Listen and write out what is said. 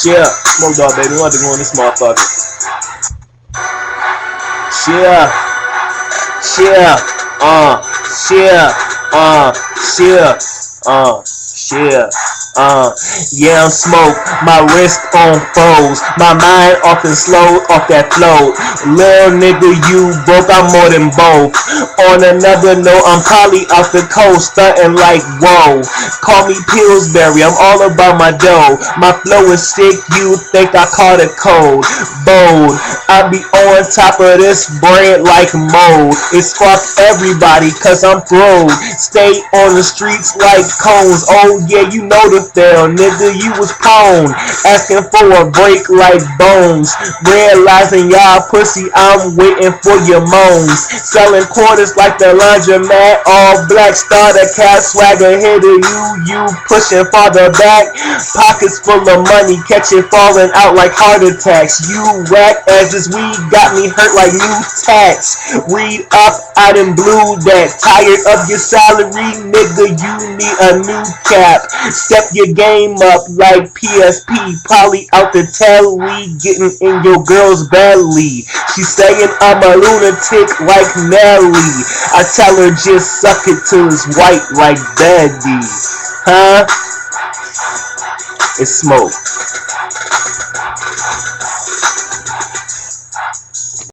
Yeah, Smoke Dog, baby. We want to go in this motherfucker. Yeah, yeah, yeah, yeah, yeah. Yeah, I'm smoke, my wrist on foes, my mind often slow off that flow. Lil' nigga, you broke, I'm more than both. On another note, I'm probably off the coast, stuntin' like whoa. Call me Pillsbury, I'm all about my dough. My flow is sick, you think I caught a cold. Bold, I be on top of this bread like mold. It's fuck everybody, cause I'm throwed. Stay on the streets like cones. Oh yeah, you know the fell, nigga, you was prone. Asking for a break like bones. Realizing y'all pussy, I'm waiting for your moans. Selling quarters like the laundromat. All black starter cap swagger hitter. You pushing farther back. Pockets full of money, catch it falling out like heart attacks. You whack as this weed got me hurt like new tax. Read up, I done blew that. Tired of your salary, nigga, you need a new cap. Step your game up like PSP. Probably out the telly, getting in your girl's belly. She saying I'm a lunatic like Nelly. I tell her just suck it till it's white like Betty. Huh? It's Smoke.